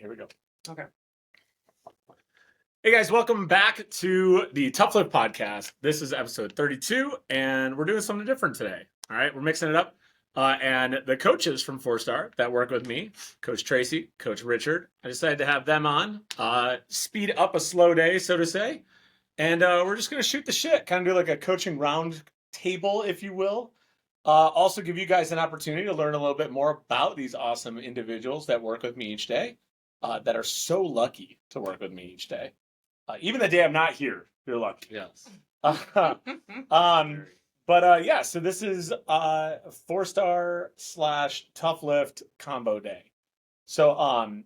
here we go. Okay. Hey guys, welcome back to the Tough Lift Podcast. This is episode 32, and we're doing something different today. All right, we're mixing it up. And the coaches from 4-Star that work with me, Coach Tracy, Coach Richard, I decided to have them on, speed up a slow day, so to say. And we're just going to shoot the shit, kind of do like a coaching round table, if you will. Also give you guys an opportunity to learn a little bit more about these awesome individuals that work with me each day, that are so lucky to work with me each day. Even the day I'm not here, you're lucky. Yes. Yeah, so this is 4-Star / Tough Lift combo day. So, I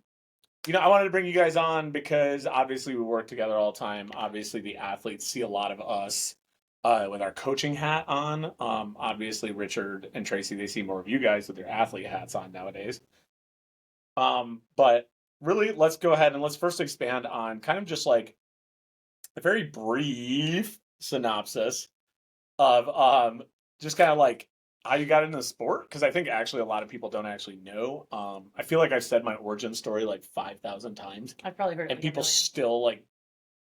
wanted to bring you guys on because obviously we work together all the time. Obviously, the athletes see a lot of us with our coaching hat on. Obviously, Richard and Tracy, they see more of you guys with your athlete hats on nowadays. But really, let's go ahead and let's first expand on kind of just like a very brief synopsis of just kind of like how you got into the sport, because I think actually a lot of people don't actually know. I feel like I've said my origin story like 5,000 times. I've probably heard it. And people still like,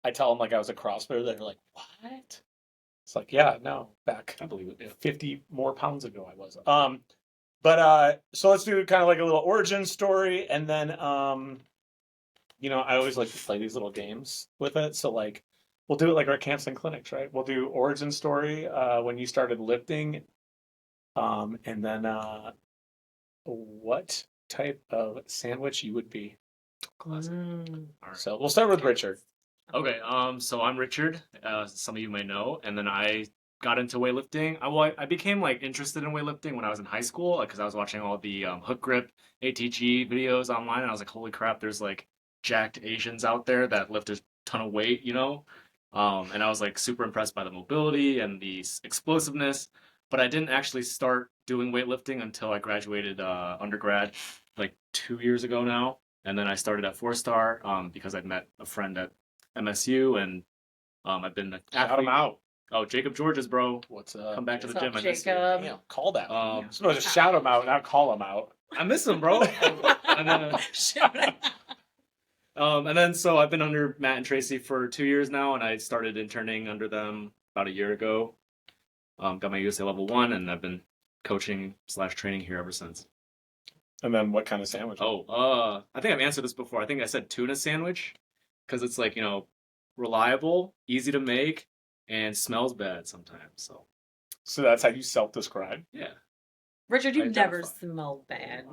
I tell them like I was a CrossFitter, they're like, what? It's like, yeah, no, back, I believe it, 50 more pounds ago I was. So let's do kind of like a little origin story, and then I always like to play these little games with it. So like, we'll do it like our camps and clinics, right? We'll do origin story, when you started lifting, and then what type of sandwich you would be. All right. So we'll start with Richard. Okay. So I'm Richard. Some of you may know, and then I got into weightlifting. I became like interested in weightlifting when I was in high school, because I was watching all the hook grip ATG videos online, and I was like, holy crap, there's like jacked Asians out there that lift a ton of weight, and I was like super impressed by the mobility and the explosiveness, but I didn't actually start doing weightlifting until I graduated undergrad like 2 years ago now. And then I started at 4-Star because I'd met a friend at MSU, and I've been an Shout athlete. him out. Oh, Jacob Georges, bro. What's up? Come back to the What's gym. up, I miss you. Jacob? Damn, call that. Um, Supposed to shout him out, not call him out. I miss him, bro. And then so I've been under Matt and Tracy for 2 years now, and I started interning under them about a year ago. Got my USA level 1, and I've been coaching / training here ever since. And then what kind of sandwich? I think I've answered this before. I think I said tuna sandwich because it's like, reliable, easy to make, and smells bad sometimes. So that's how you self-describe? Yeah. Richard, you Identify. never smelled bad.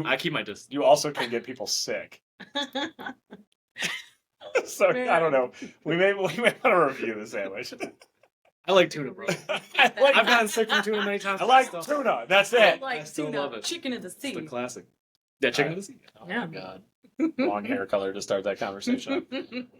I keep my distance. You also can get people sick. So I don't know. We may want to review the sandwich. I like tuna, bro. I've gotten sick from tuna many times. I like tuna. That's I it. like still tuna, love it. chicken of the It's the sea. classic. Yeah, chicken of the sea. Oh Yeah. my god. Long hair color to start that conversation.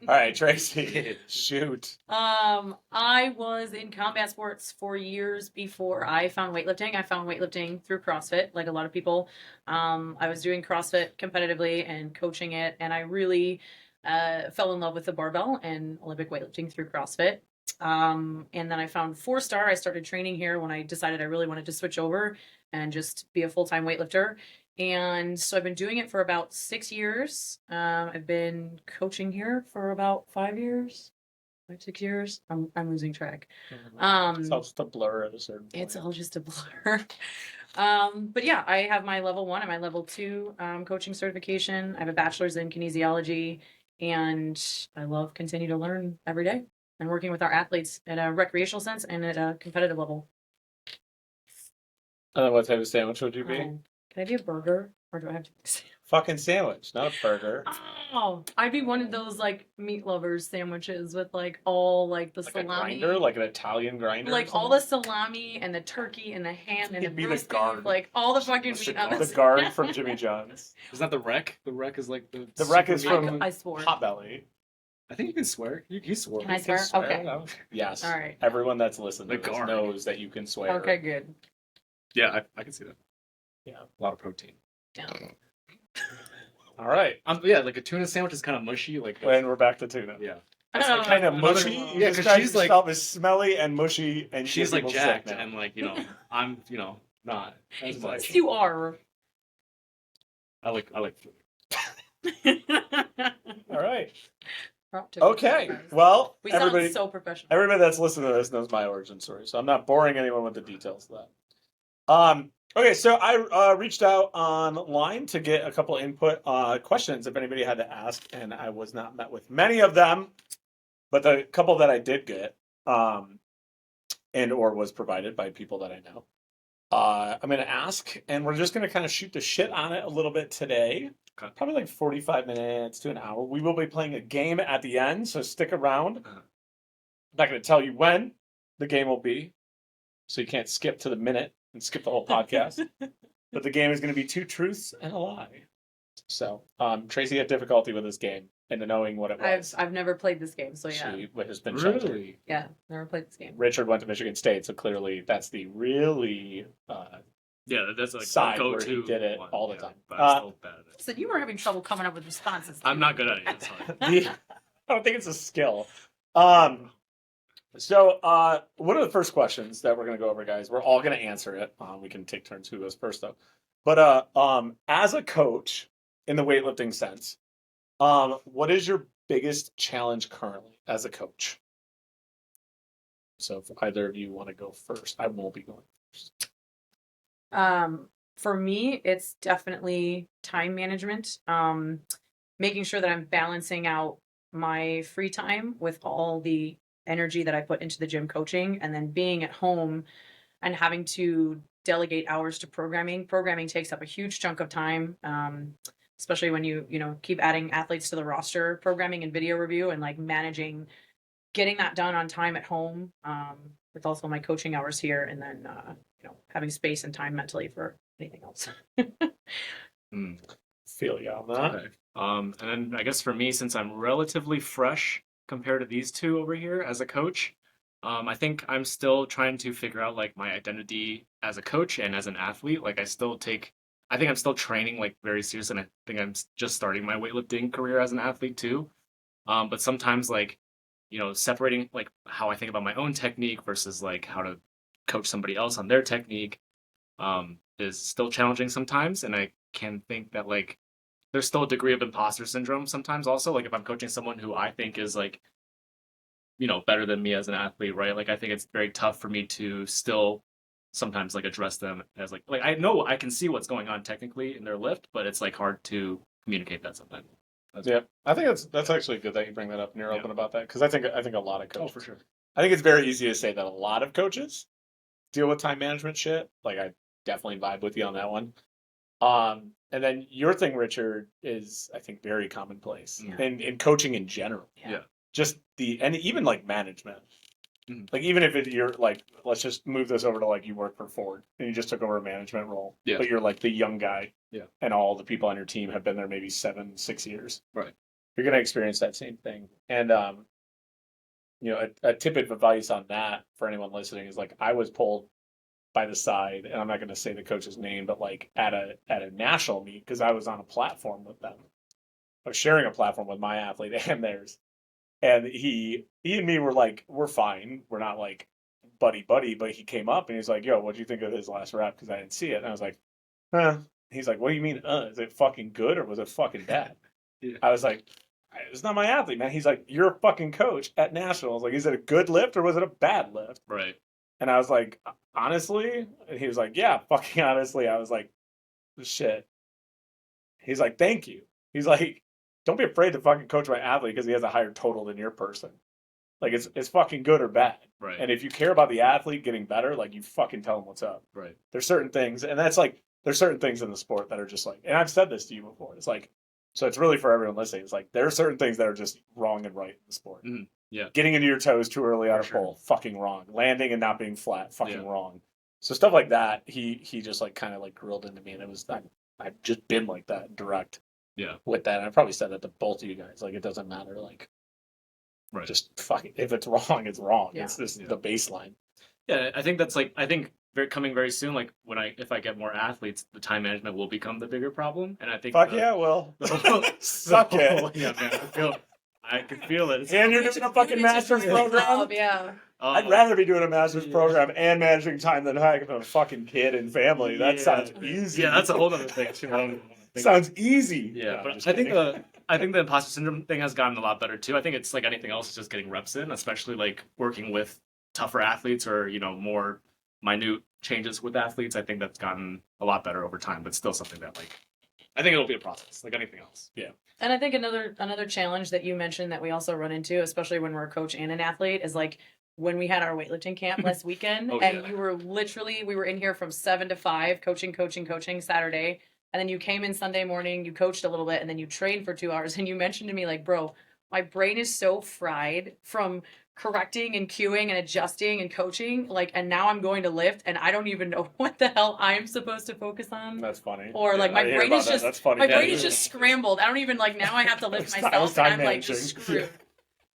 All right, Tracy, shoot. I was in combat sports for years before I found weightlifting. I found weightlifting through CrossFit, like a lot of people. I was doing CrossFit competitively and coaching it, and I really fell in love with the barbell and Olympic weightlifting through CrossFit. And then I found 4-Star. I started training here when I decided I really wanted to switch over and just be a full-time weightlifter. And so I've been doing it for about 6 years. I've been coaching here for about 5 years, 6 years. I'm losing track. It's all just a blur at a certain point. It's all just a blur. But yeah, I have my level 1 and my level 2 coaching certification. I have a bachelor's in kinesiology, and I love continue to learn every day and working with our athletes at a recreational sense and at a competitive level. And then what type of sandwich would you be? Can I be a burger, or do I have to be Fucking sandwich, not a burger. Oh, I'd be one of those like meat lovers sandwiches with like all like the Like salami, a grinder, like an Italian grinder. like all the salami and the turkey and the ham and the He'd be the roast guard. beef, like all the fucking meat on The guard from Jimmy John's. Is that the wreck? The wreck is like the. The wreck is super from meat. I swore. Potbelly. I think you can swear. You swore. Can I You can swear? Okay. no? Yes. All right. Everyone that's listening The to this guard. knows that you can swear. Okay, good. Yeah, I can see that. Yeah. A lot of protein. Yeah. All right. Yeah, like a tuna sandwich is kind of mushy. Like And we're back to tuna. yeah. It's like kind of Another- mushy. yeah, You 'cause describe she's like- yourself as smelly and mushy, and She's get like people sick jacked, now. and like I'm not. As Yes, much. you are. I like food. Okay. Well, we everybody, sound so professional. everybody that's listening to this knows my origin story, so I'm not boring anyone with the details of that. Okay, so I reached out online to get a couple input questions if anybody had to ask, and I was not met with many of them, but the couple that I did get, and or was provided by people that I know, I'm going to ask, and we're just going to kind of shoot the shit on it a little bit today. Okay. Probably like 45 minutes to an hour. We will be playing a game at the end, so stick around. I'm not going to tell you when the game will be, so you can't skip to the minute and skip the whole podcast. But the game is going to be 2 truths and a lie. So Tracy had difficulty with this game and knowing what it was. I've never played this game, so yeah. She has been sheltered. Really? Yeah, never played this game. Richard went to Michigan State, so clearly that's the really Yeah, that's like side go where to he did it all the time. But I'm still bad at it. So you were having trouble coming up with responses. I'm not good at it. It's fine. I don't think it's a skill. So one of the first questions that we're going to go over, guys, we're all going to answer it. We can take turns who goes first, though. But as a coach, in the weightlifting sense, what is your biggest challenge currently as a coach? So if either of you want to go first, I won't be going first. For me, it's definitely time management. Making sure that I'm balancing out my free time with all the energy that I put into the gym coaching, and then being at home and having to delegate hours to programming. Programming takes up a huge chunk of time, especially when you keep adding athletes to the roster. Programming and video review and like managing, getting that done on time at home, with also my coaching hours here, and then having space and time mentally for anything else. Feel you on that. Okay. And then I guess for me, since I'm relatively fresh compared to these two over here as a coach, I think I'm still trying to figure out like my identity as a coach and as an athlete. Like I think I'm still training like very serious, and I think I'm just starting my weightlifting career as an athlete too. But sometimes like, separating like how I think about my own technique versus like how to coach somebody else on their technique is still challenging sometimes. And I can think that like there's still a degree of imposter syndrome sometimes also. Like if I'm coaching someone who I think is like, better than me as an athlete, right? Like I think it's very tough for me to still sometimes like address them as like I know I can see what's going on technically in their lift, but it's like hard to communicate that sometimes. Yeah, I think that's actually good that you bring that up and you're open about that, because I think a lot of coaches. Oh, for sure. I think it's very easy to say that a lot of coaches deal with time management shit. Like I definitely vibe with you on that one. And then your thing, Richard, is I think very commonplace in coaching in general. Yeah. Just and even like management. Mm-hmm. Like even if you're like, let's just move this over to like you work for Ford and you just took over a management role, but you're like the young guy, and all the people on your team have been there maybe 7-6 years. Right. You're gonna experience that same thing. And a tip of advice on that for anyone listening is like I was pulled by the side, and I'm not going to say the coach's name, but like at a national meet, because I was on a platform with them. I was sharing a platform with my athlete and theirs, and he and me were like, we're fine, we're not like buddy, but he came up and he's like, yo, what'd you think of his last rep? Because I didn't see it, and I was like, huh. He's like, what do you mean? Is it fucking good or was it fucking bad? I was like, it's not my athlete, man. He's like, you're a fucking coach at nationals. Like, is it a good lift or was it a bad lift? Right. And I was like, honestly? And he was like, yeah, fucking honestly. I was like, shit. He's like, thank you. He's like, don't be afraid to fucking coach my athlete because he has a higher total than your person. Like, it's fucking good or bad. Right. And if you care about the athlete getting better, like, you fucking tell him what's up. Right. There's certain things, and that's like, there's certain things in the sport that are just like, and I've said this to you before. It's like, so it's really for everyone listening. It's like, there are certain things that are just wrong and right in the sport. Mm-hmm. Yeah. Getting into your toes too early on a pole, fucking wrong. Landing and not being flat, fucking wrong. So stuff like that, he just like kind of like grilled into me, and it was I've just been like that direct. Yeah. With that, and I probably said that to both of you guys. Like it doesn't matter. Like, just fucking if it's wrong, it's wrong. Yeah. It's just the baseline. Yeah, I think that's like coming very soon. Like if I get more athletes, the time management will become the bigger problem, and I think suck it. Yeah, man. I can feel it. And you're doing a fucking master's program? Yeah. I'd rather be doing a master's program and managing time than having a fucking kid and family. That sounds easy. Yeah, that's a whole other thing too. Sounds easy. Yeah, No, but I'm just I think kidding. the imposter syndrome thing has gotten a lot better too. I think it's like anything else, it's just getting reps in, especially like working with tougher athletes or more minute changes with athletes. I think that's gotten a lot better over time, but still something that like I think it'll be a process like anything else. Yeah. And I think another challenge that you mentioned that we also run into, especially when we're a coach and an athlete, is like when we had our weightlifting camp last weekend, Oh, and yeah. you were we were in here from 7 to 5, coaching Saturday, and then you came in Sunday morning, you coached a little bit, and then you trained for 2 hours, and you mentioned to me like, bro, my brain is so fried from correcting and cueing and adjusting and coaching, like, and now I'm going to lift, and I don't even know what the hell I'm supposed to focus on. That's funny. Or like my I hear brain about is that. just That's funny. my Yeah, brain is yeah. just scrambled. I don't even like now I have to lift I was myself and time I'm like just managing. screwed.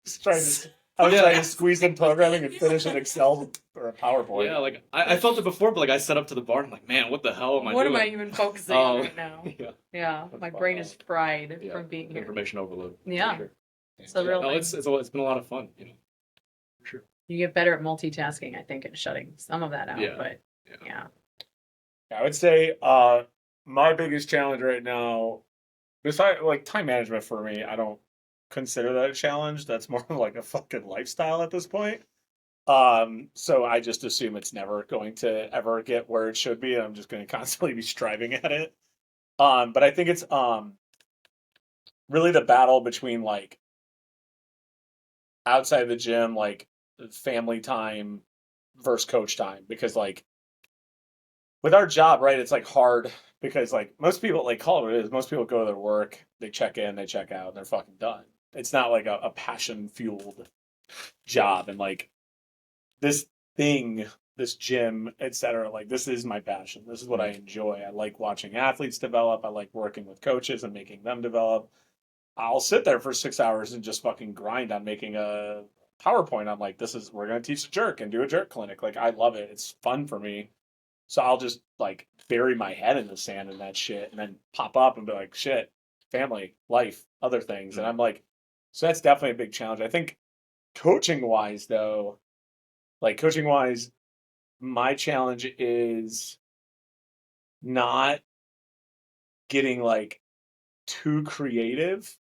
Just trying to, I was Yeah. trying to squeeze in programming and finish an Excel or a PowerPoint. Yeah, like I felt it before, but like I set up to the bar and I'm like, man, what the hell am I What doing? am I even focusing on right now? Yeah, Yeah, That's my fun. brain is fried yeah. from being here. Information overload. for Yeah. sure. It's the real No, thing. it's been a lot of fun, For sure. You get better at multitasking, I think, and shutting some of that out. Yeah. But Yeah. yeah. I would say my biggest challenge right now, besides like time management for me, I don't consider that a challenge. That's more of like a fucking lifestyle at this point. So I just assume it's never going to ever get where it should be, and I'm just going to constantly be striving at it. But I think it's really the battle between like outside the gym, like family time versus coach time, because like with our job, right, it's like hard because like most people like call it what it is. Most people go to their work, they check in, they check out, and they're fucking done. It's not like a passion fueled job, and like this thing, this gym, etc. Like this is my passion. This is what I enjoy. I like watching athletes develop. I like working with coaches and making them develop. I'll sit there for 6 hours and just fucking grind on making a PowerPoint. I'm like, we're gonna teach a jerk and do a jerk clinic. Like I love it. It's fun for me. So I'll just like bury my head in the sand and that shit and then pop up and be like, shit, family, life, other things. And I'm like, so that's definitely a big challenge. I think coaching wise though, my challenge is not getting like too creative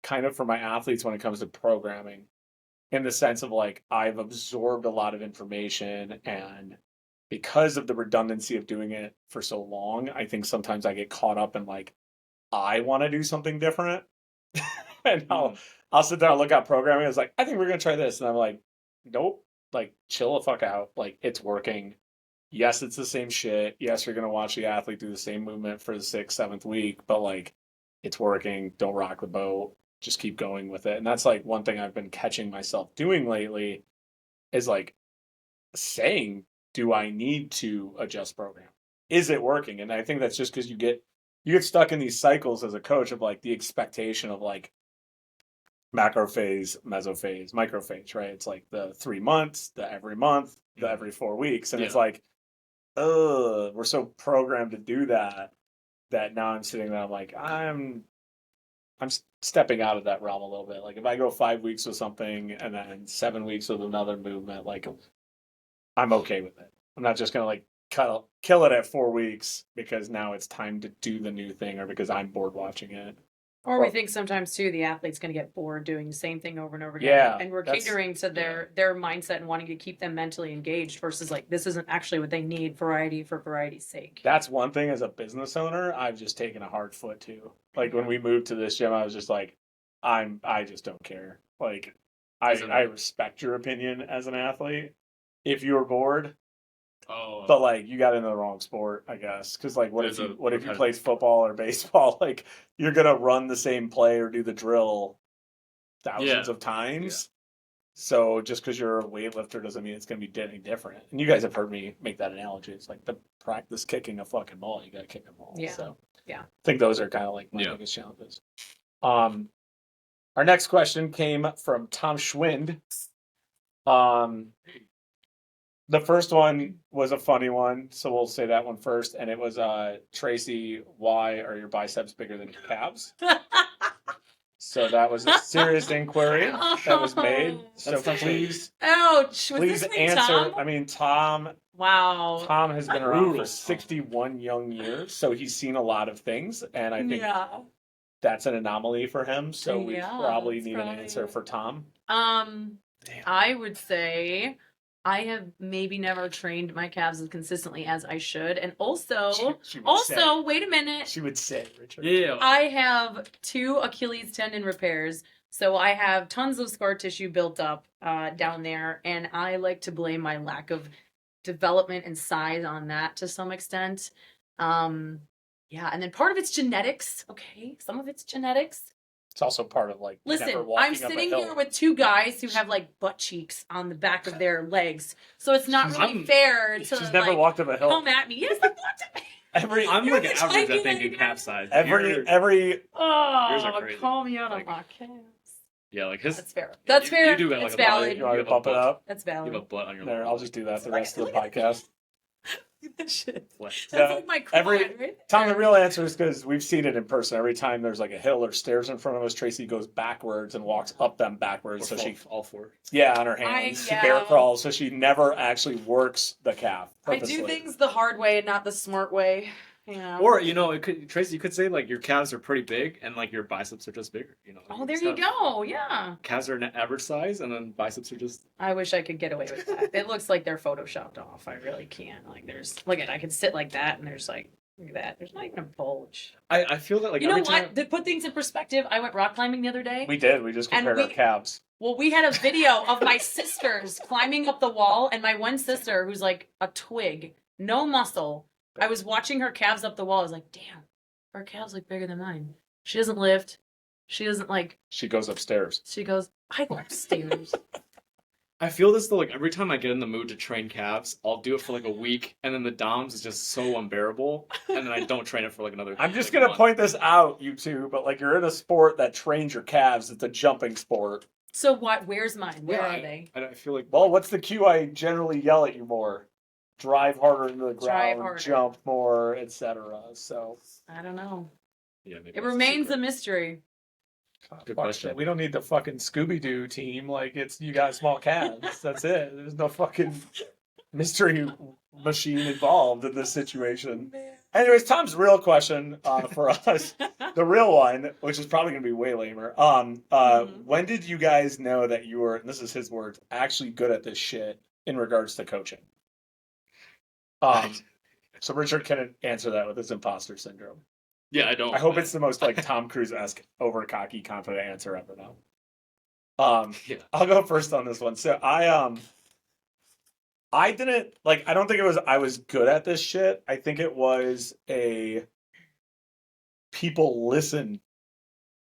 kind of for my athletes when it comes to programming, in the sense of like I've absorbed a lot of information, and because of the redundancy of doing it for so long, I think sometimes I get caught up in like I want to do something different. And I'll sit there and look at programming. It's like, I think we're gonna try this. And I'm like, nope, like chill the fuck out. Like it's working. Yes, it's the same shit. Yes, you're gonna watch the athlete do the same movement for the 6th, 7th week, but like it's working. Don't rock the boat. Just keep going with it. And that's like one thing I've been catching myself doing lately is like saying, do I need to adjust program? Is it working? And I think that's just because you get stuck in these cycles as a coach of like the expectation of like macro phase, mesophase, microphase, right? It's like the 3 months, the every month, the every 4 weeks. And it's like, we're so programmed to do that now I'm sitting there, I'm like, I'm stepping out of that realm a little bit. Like if I go 5 weeks with something and then 7 weeks with another movement, like I'm okay with it. I'm not just gonna like kill it at 4 weeks because now it's time to do the new thing or because I'm bored watching it. Or we think sometimes too the athlete's going to get bored doing the same thing over and over again. Yeah, And we're catering to their mindset and wanting to keep them mentally engaged versus like this isn't actually what they need, variety for variety's sake. That's one thing as a business owner I've just taken a hard foot to. Like when we moved to this gym, I was just like, I just don't care. Like I respect your opinion as an athlete. If you're bored, but like you got into the wrong sport, I guess. Because like, what if you play football or baseball? Like you're gonna run the same play or do the drill thousands of times. Yeah. So just because you're a weightlifter doesn't mean it's gonna be any different. And you guys have heard me make that analogy. It's like the practice kicking a fucking ball. You gotta kick a ball. Yeah. So yeah, I think those are kind of like my biggest challenges. Our next question came from Tom Schwind. The first one was a funny one, so we'll say that one first. And it was, Tracy, why are your biceps bigger than your calves? So that was a serious inquiry that was made. So please, ouch. Was please this answer. Tom? I mean, Tom, Wow. Tom has been around for Brutal. 61 young years, so he's seen a lot of things, and I think Yeah. that's an anomaly for him. So we Yeah, probably that's need an probably answer it. for Tom. Um, Damn. I would say I have maybe never trained my calves as consistently as I should, and also, She would say. wait a minute. She would say, Richard. Yeah. I have 2 Achilles tendon repairs, so I have tons of scar tissue built up down there, and I like to blame my lack of development and size on that to some extent. Yeah, and then part of it's genetics. Okay, some of it's genetics. It's also part of like never Listen, walking I'm up a sitting hill. here with 2 guys who have like butt cheeks on the back of their legs, so it's not really I'm- fair to She's never like, walked up a hill. come at me. Yes, I've walked at me. Every I'm You're like the average, I tiny think, in guy. calf size. every Yours every Oh, are crazy. call me out on Like- my calves. yeah, like his. That's fair. Yeah, That's you fair. do got, It's like, a valid. you want me You to have a bump it butt. up? That's You have a valid. butt on your. There, I'll just do that the rest of the Look at podcast. that shit. Flat. That's No, like my quad, every- right? Tom, the real answer is because we've seen it in person. Every time there's like a hill or stairs in front of us, Tracy goes backwards and walks up them backwards. So she, all 4. yeah, on her hands, she yeah. bear crawls. So she never actually works the calf. I Purposely. do things the hard way and not the smart way. Yeah. Or it could Tracy, you could say like your calves are pretty big and like your biceps are just bigger. Oh, there just you have- go. Yeah. Calves are an average size, and then biceps are just. I wish I could get away with that. It looks like they're photoshopped off. I really can't. Like, I can sit like that, and there's like, look at that. There's not even a bulge. I feel that like You know every what? time. To put things in perspective, I went rock climbing the other day. We did. We just And compared our we- calves. Well, we had a video of my sisters climbing up the wall, and my one sister, who's like a twig, no muscle. I was watching her calves up the wall. I was like, damn, her calves look bigger than mine. She doesn't lift. She doesn't like. She goes upstairs. She goes, I go upstairs. I feel this though, like every time I get in the mood to train calves, I'll do it for like a week, and then the DOMS is just so unbearable, and then I don't train it for like another. I'm just like, gonna month. point this out, you two, but like you're in a sport that trains your calves. It's a jumping sport. So what? Where's mine? Where Yeah, are they? I feel like. Well, what's the cue I generally yell at you more? Drive harder into the Drive ground, harder. jump more, etc. So I don't know. Yeah, maybe It that's remains a secret. mystery. Good fuck question. it. We don't need the fucking Scooby Doo team. Like it's you got small calves. That's it. There's no fucking mystery machine involved in this situation. Anyways, Tom's real question for us, the real one, which is probably gonna be way lamer. Mhm. When did you guys know that you were? And this is his words. Actually, good at this shit in regards to coaching. So Richard can answer that with his imposter syndrome. Yeah, I don't. I hope it's the most like Tom Cruise-esque, over cocky, confident answer ever now. Yeah. I'll go first on this one. So I didn't like. I don't think it was. I was good at this shit. I think it was a people listen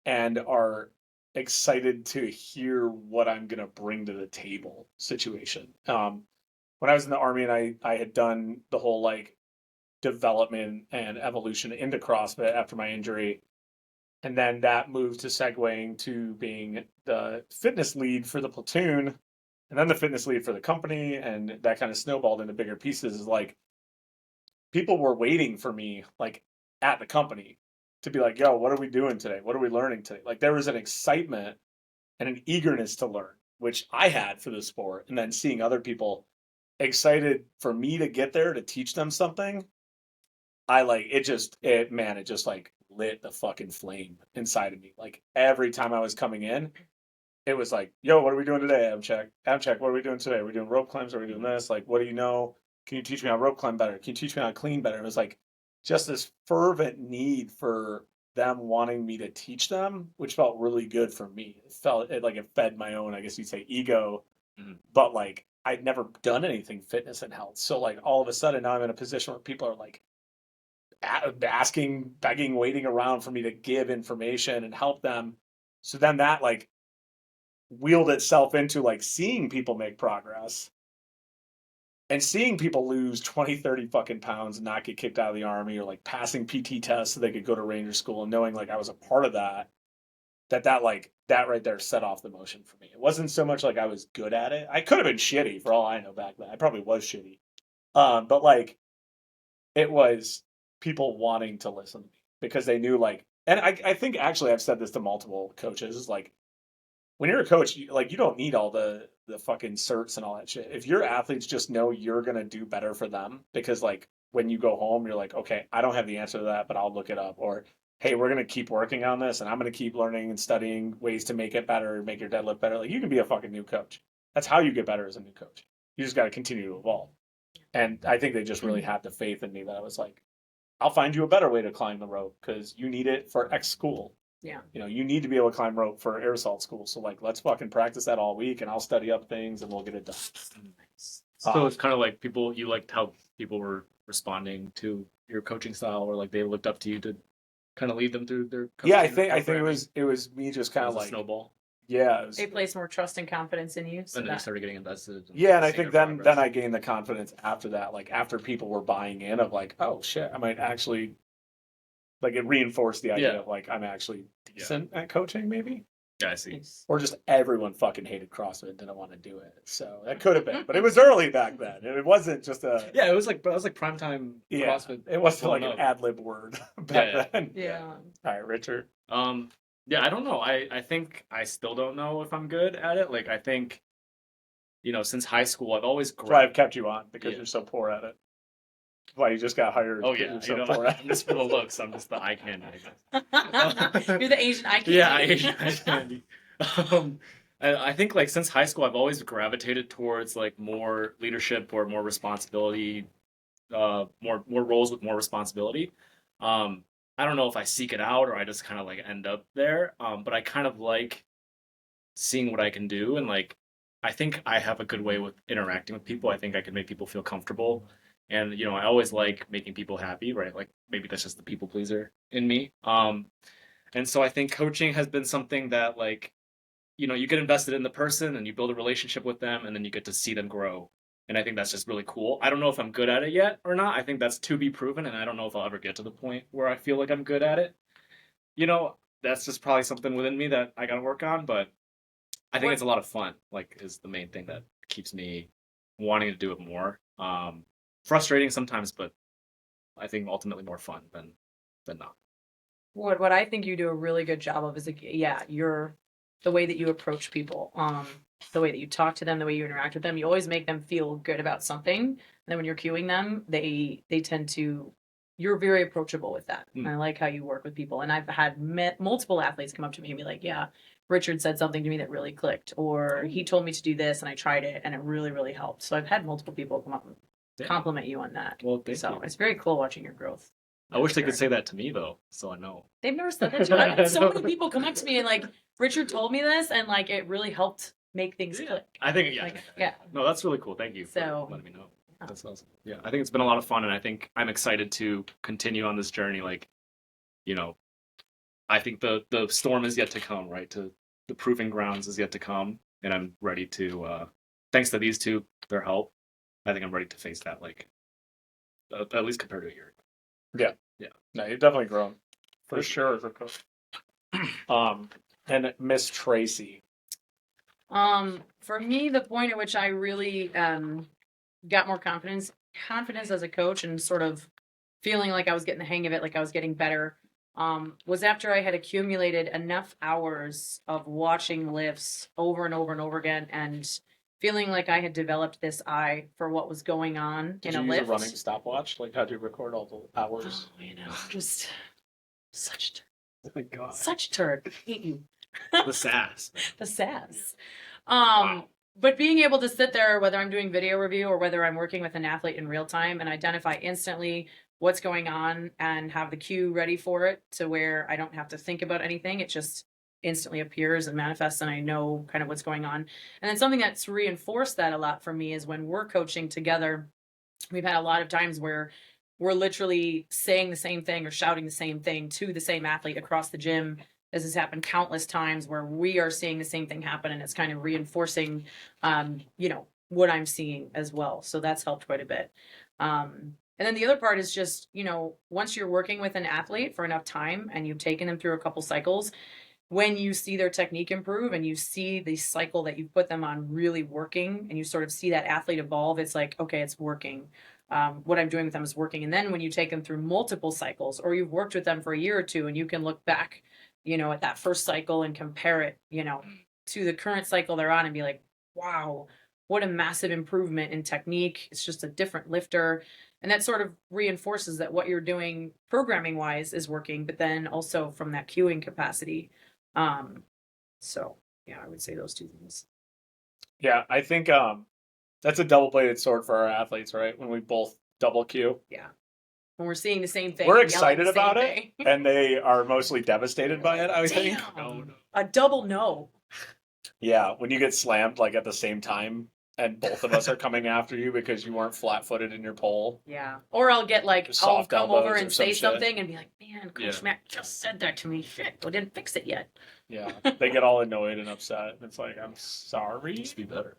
and are excited to hear what I'm gonna bring to the table situation. When I was in the Army and I had done the whole like development and evolution into CrossFit after my injury. And then that moved to segueing to being the fitness lead for the platoon and then the fitness lead for the company. And that kind of snowballed into bigger pieces. Is like people were waiting for me like at the company to be like, yo, what are we doing today? What are we learning today? Like there was an excitement and an eagerness to learn, which I had for the sport. And then seeing other people excited for me to get there to teach them something. I like it just like lit the fucking flame inside of me. Like every time I was coming in, it was like, yo, what are we doing today? Abcheck, what are we doing today? Are we doing rope climbs? Are we doing this? Like, what do you know? Can you teach me how to rope climb better? Can you teach me how to clean better? It was like just this fervent need for them wanting me to teach them, which felt really good for me. It fed my own, I guess you'd say, ego. Mhm. But like I'd never done anything fitness and health. So like all of a sudden now I'm in a position where people are like asking, begging, waiting around for me to give information and help them. So then that like wheeled itself into like seeing people make progress and seeing people lose 20, 30 fucking pounds and not get kicked out of the Army, or like passing PT tests so they could go to Ranger School, and knowing like I was a part of that right there set off the motion for me. It wasn't so much like I was good at it. I could have been shitty for all I know back then. I probably was shitty. But like it was people wanting to listen to me because they knew like, and I think actually I've said this to multiple coaches, is like when you're a coach, you don't need all the the fucking certs and all that shit. If your athletes just know you're gonna do better for them, because like when you go home, you're like, okay, I don't have the answer to that, but I'll look it up. Or hey, we're gonna keep working on this, and I'm gonna keep learning and studying ways to make it better, make your deadlift better. Like you can be a fucking new coach. That's how you get better as a new coach. You just got to continue to evolve. And I think they just really had the faith in me that I was like, I'll find you a better way to climb the rope because you need it for X school. Yeah. You know, you need to be able to climb rope for air assault school. So like, let's fucking practice that all week, and I'll study up things, and we'll get it done. Nice. So it's kind of like you liked how people were responding to your coaching style, or like they looked up to you to kind of lead them through their coaching. Yeah, I think it was me just kind of a like snowball. Yeah, it was, They place more trust and confidence in you. So And then you that, started getting invested. yeah, and I seeing think your then progress. I gained the confidence after that. Like after people were buying in of like, oh shit, I might actually like it reinforced the idea Yeah. of like I'm actually decent at coaching, maybe. Yeah, I see. nice. Or just everyone fucking hated CrossFit and didn't want to do it. So that could have been, but it was early back then. It wasn't just a Yeah, it was like primetime yeah. CrossFit. It wasn't like blowing an up. ad lib word back Yeah. then. Yeah. All right, Richard. Yeah, I don't know. I think I still don't know if I'm good at it. Like I think, since high school, I've always That's why I've grabbed. kept you on because Yeah. you're so poor at it. That's why you just got hired. Oh 'cause yeah, you're so poor at I'm just for the looks. I'm just the eye candy. I guess. You're the Asian eye candy. Yeah, Asian eye candy. I think like since high school, I've always gravitated towards like more leadership or more responsibility, more roles with more responsibility. I don't know if I seek it out or I just kind of like end up there. But I kind of like seeing what I can do, and like I think I have a good way with interacting with people. I think I can make people feel comfortable, and I always like making people happy, right? Like maybe that's just the people pleaser in me. And so I think coaching has been something that like you get invested in the person and you build a relationship with them, and then you get to see them grow. And I think that's just really cool. I don't know if I'm good at it yet or not. I think that's to be proven, and I don't know if I'll ever get to the point where I feel like I'm good at it. That's just probably something within me that I got to work on, but I think it's a lot of fun, like, is the main thing that keeps me wanting to do it more. Frustrating sometimes, but I think ultimately more fun than not. What I think you do a really good job of is you're the way that you approach people, the way that you talk to them, the way you interact with them. You always make them feel good about something. And then when you're cueing them, they tend to. You're very approachable with that. Mm. I like how you work with people, and I've had multiple athletes come up to me and be like, "Yeah, Richard said something to me that really clicked," or "He told me to do this, and I tried it, and it really, really helped." So I've had multiple people come up and compliment you on that. Well, thank So you. it's very cool watching your growth. I wish they could say that to me though, so I know. They've never said that to me. I've had so many people come up to me and like, Richard told me this, and like it really helped make things click. I think Like, yeah. No, that's really cool. Thank you for So- letting me know. That's awesome. Yeah, I think it's been a lot of fun, and I think I'm excited to continue on this journey. Like, I think the storm is yet to come, right? To the proving grounds is yet to come, and I'm ready to. Thanks to these two, their help, I think I'm ready to face that. Like, at least compared to a year ago. No, you've definitely grown for sure as a coach. And Miss Tracy. For me, the point at which I really got more confidence as a coach and sort of feeling like I was getting the hang of it, like I was getting better, was after I had accumulated enough hours of watching lifts over and over and over again, and feeling like I had developed this eye for what was going on Did in you a use lift. a running stopwatch? Like, how'd you record all the hours? Just such a turd. Oh my god. Such a turd. I hate you. The sass. The sass. Wow. But being able to sit there, whether I'm doing video review or whether I'm working with an athlete in real time, and identify instantly what's going on and have the cue ready for it to where I don't have to think about anything. It just instantly appears and manifests, and I know kind of what's going on. And then something that's reinforced that a lot for me is when we're coaching together, we've had a lot of times where we're literally saying the same thing or shouting the same thing to the same athlete across the gym. This has happened countless times where we are seeing the same thing happen, and it's kind of reinforcing, what I'm seeing as well. So that's helped quite a bit. And then the other part is just, once you're working with an athlete for enough time and you've taken them through a couple cycles, when you see their technique improve and you see the cycle that you put them on really working, and you sort of see that athlete evolve, it's like, okay, it's working. What I'm doing with them is working. And then when you take them through multiple cycles, or you've worked with them for a year or two, and you can look back, at that first cycle and compare it, to the current cycle they're on and be like, wow, what a massive improvement in technique. It's just a different lifter. And that sort of reinforces that what you're doing programming wise is working, but then also from that cueing capacity. So yeah, I would say those two things. Yeah, I think that's a double-bladed sword for our athletes, right? When we both double cue. Yeah. When we're seeing the same thing. We're yelling excited the same about it, thing. and they are mostly devastated by it, I think. Damn. A double no. Yeah, when you get slammed like at the same time and both of us are coming after you because you weren't flat-footed in your pole. Yeah. Or I'll get like, Just I'll soft come over elbows or and some say shit. something and be like, man, Coach Yeah. Matt just said that to me. Shit, I didn't fix it yet. Yeah, they get all annoyed and upset. And it's like, I'm sorry. Just be better.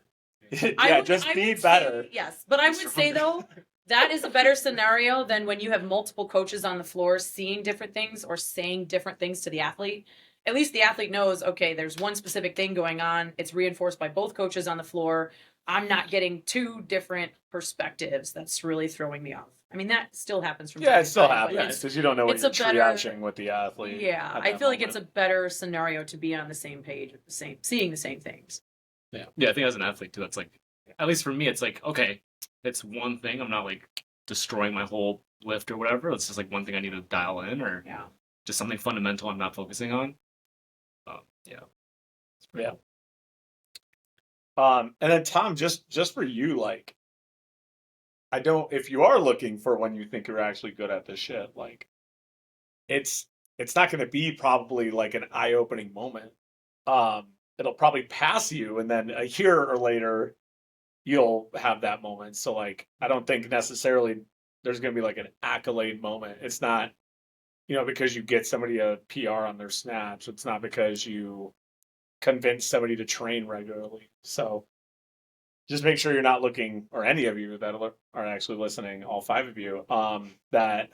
Yeah, just be better. Yes, but I would say though, that is a better scenario than when you have multiple coaches on the floor seeing different things or saying different things to the athlete. At least the athlete knows, okay, there's one specific thing going on. It's reinforced by both coaches on the floor. I'm not getting two different perspectives. That's really throwing me off. I mean, that still happens from Yeah, time it to still time, but happens because you don't know what it's you're a better- triaging with the athlete. yeah, at I that feel like it's a moment. better scenario to be on the same page, with the same, seeing the same things. Yeah, I think as an athlete too, that's like, at least for me, it's like, okay, it's one thing. I'm not like destroying my whole lift or whatever. It's just like one thing I need to dial in, or Yeah. just something fundamental I'm not focusing on. Yeah. Yeah. And then Tom, just for you, like, if you are looking for when you think you're actually good at this shit, like, it's not going to be probably like an eye-opening moment. It'll probably pass you, and then a year or later, you'll have that moment. So, like, I don't think necessarily there's going to be like an accolade moment. It's not, because you get somebody a PR on their snaps. It's not because you convince somebody to train regularly. So just make sure you're not looking, or any of you that are actually listening, all 5 of you, that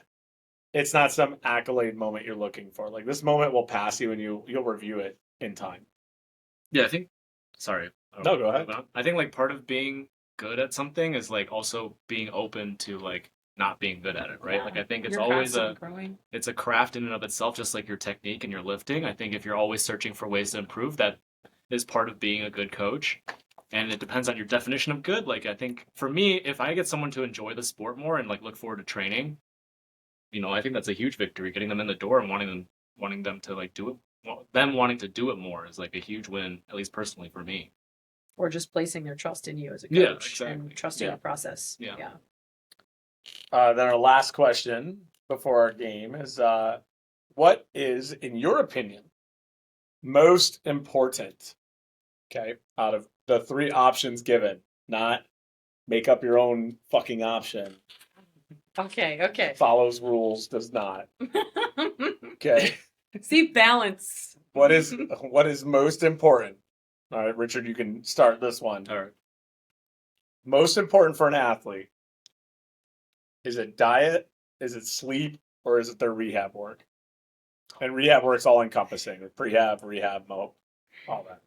it's not some accolade moment you're looking for. Like, this moment will pass you and you'll review it in time. Yeah, I think. Sorry. No, go ahead. I think like part of being good at something is like also being open to like not being good at it, right? Yeah. Like I think it's You're always constantly growing. it's a craft in and of itself, just like your technique and your lifting. I think if you're always searching for ways to improve, that is part of being a good coach. And it depends on your definition of good. Like I think for me, if I get someone to enjoy the sport more and like look forward to training, I think that's a huge victory. Getting them in the door and wanting them to like do it, them wanting to do it more is like a huge win, at least personally for me. Or just placing their trust in you as a coach Yeah, exactly. and trusting Yeah. the process. Yeah. Then our last question before our game is, what is, in your opinion, most important, okay, out of the 3 options given? Not make up your own fucking option. Okay. Follows rules, does not. Okay. See, balance. What is most important? All right, Richard, you can start this one. All right. Most important for an athlete. Is it diet? Is it sleep? Or is it their rehab work? And rehab work's all encompassing. Prehab, rehab, mo, all that.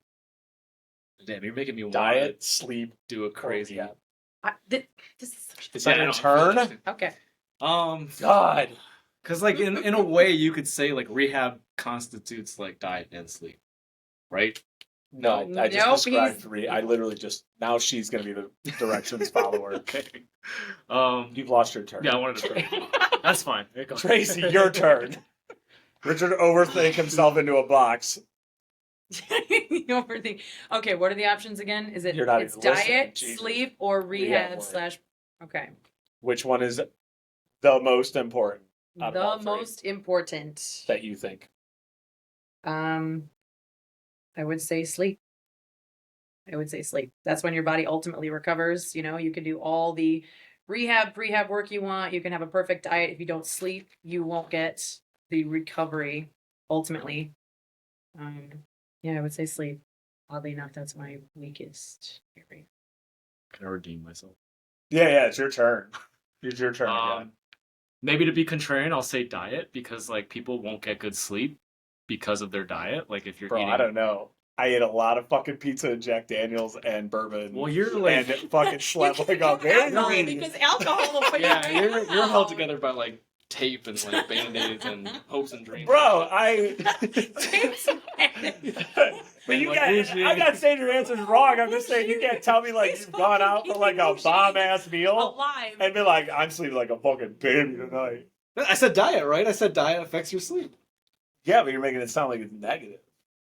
Damn, you're making me want Diet, to sleep, do a crazy. rehab. This is such Is that Yeah, your no, turn? okay. God. Because like in a way you could say like rehab constitutes like diet and sleep, right? No, I Nope, just described he's- I literally just, now she's going to be the directions follower. Okay. You've lost your turn. Yeah, I wanted to try. That's fine. Tracy, your turn. Richard overthink himself into a box. You overthink. Okay, what are the options again? Is it You're not it's even listening, diet, Jesus. sleep, or Rehab rehab work. / okay. Which one is the most important out of all The 3 most important. that you think? I would say sleep. That's when your body ultimately recovers. You can do all the prehab work you want. You can have a perfect diet. If you don't sleep, you won't get the recovery ultimately. Yeah, I would say sleep. Oddly enough, that's my weakest area. Can I redeem myself? Yeah, it's your turn. It's your turn again. Maybe to be contrarian, I'll say diet because like people won't get good sleep because of their diet. Like if you're Bro, eating, I don't know. I ate a lot of fucking pizza and Jack Daniels and bourbon. Well, you're like and fucking slept like a Alcohol, baby. because alcohol will put yeah, you you're down. held together by like tape and like band-aids and hopes and dreams. Bro, But and, you like, can't. bougie. I'm not saying your answer's wrong. I'm just saying you can't tell me like He's you've gone fucking out for keeping like a bougie. bomb ass meal Alive. and be like, I'm sleeping like a fucking baby tonight. I said diet, right? I said diet affects your sleep. Yeah, but you're making it sound like it's negative.